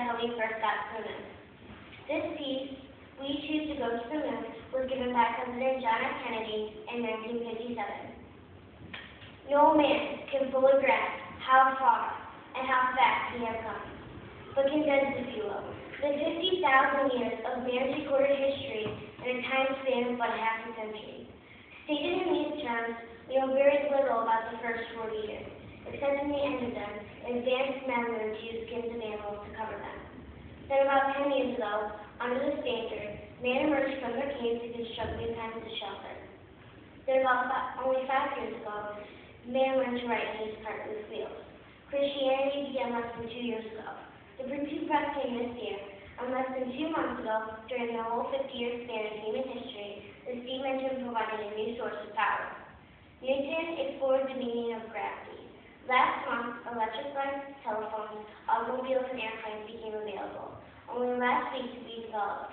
how we first got to the moon. This piece, We Choose to Go to the Moon, was given by President John F. Kennedy in 1957. No man can fully grasp how far and how fast he has come, but condensed, if you will, the 50,000 years of man's recorded history in a time span of but half a century. Stated in these terms, we know very little about the first 40 years, except in the end of them, advanced men learned to use skins of animals to cover them. Then about 10 years ago, under the standard, man emerged from their caves to construct new kinds of shelter. Then only 5 years ago, man learned to ride in his cart with wheels. Christianity began less than 2 years ago. The Prince Press came this year, and less than 2 months ago, during the whole 50-year span of human history, the steam engine provided a new source of power. Newton explored the meaning of gravity. Last month, electric lights, telephones, automobiles, and airplanes became available. Only last week we developed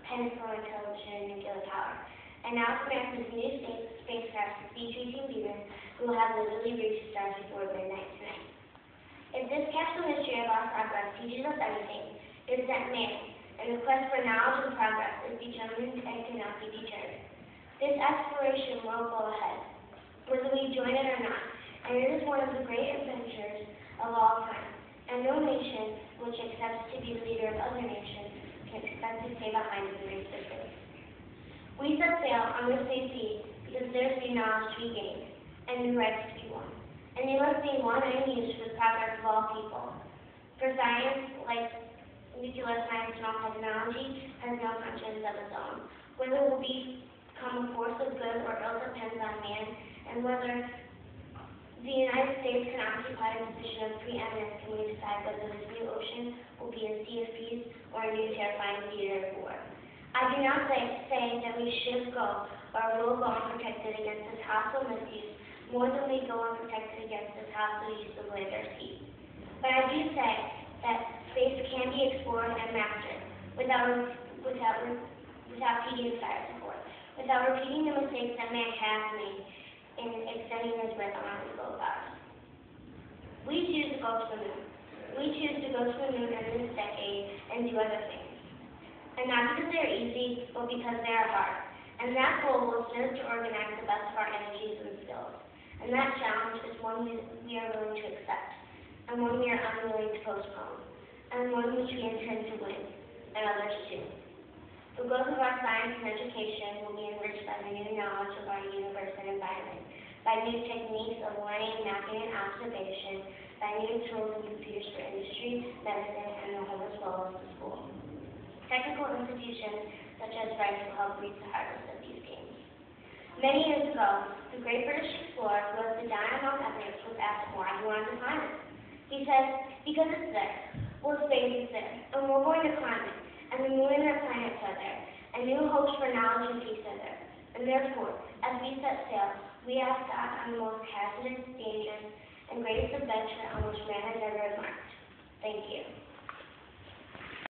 penicillin, television, and nuclear power. And now America's new spacecraft, C-13 Venus, will have literally reached the stars before midnight tonight. If this capsule mystery of our progress teaches us anything, it's that man, in the quest for knowledge and progress, is determined and cannot be deterred. This exploration will go ahead, whether we join it or not, and it is one of the great adventures of all time, and no nation which accepts to be the leader of other nations can expect to stay behind and raise their face. We set sail on this new sea because there's new knowledge to be gained, and new rights to be won, and they must be won and used for the progress of all people. For science, like nuclear science and all technology, has no conscience of its own. Whether it will become a force of good or ill depends on man, and whether the United States can occupy a position of preeminence can we decide whether this new ocean will be a sea of peace or a new terrifying theater of war. I do not say that we should go or will go unprotected against this hostile misuse more than we go unprotected against this hostile use of land or sea. But I do say that space can be explored and mastered without tedious fire support, without repeating the mistakes that man has made in extending his grip on this globe of ours. We choose to go to the moon. We choose to go to the moon in this decade and do other things. And not because they're easy, but because they are hard. And that goal will serve to organize the best of our energies and skills. And that challenge is one we are willing to accept, and one we are unwilling to postpone, and one which we intend to win, and others too. The growth of our science and education will be enriched by the new knowledge of our universe and environment, by new techniques of learning, mapping, and observation, by new tools and computers for industry, medicine, and the home as well as the school. Technical institutions such as Rice will help reap the harvest of these gains. Many years ago, the great British explorer who was to die on Mount Everest was asked why he wanted to climb it. He said, because it's there. Well, space is there, and we're going to climb it. And the moon and our planets are there, and new hopes for knowledge and peace are there. And therefore, as we set sail, we ask God on the most hazardous, dangerous, and greatest adventure on which man has ever embarked. Thank you.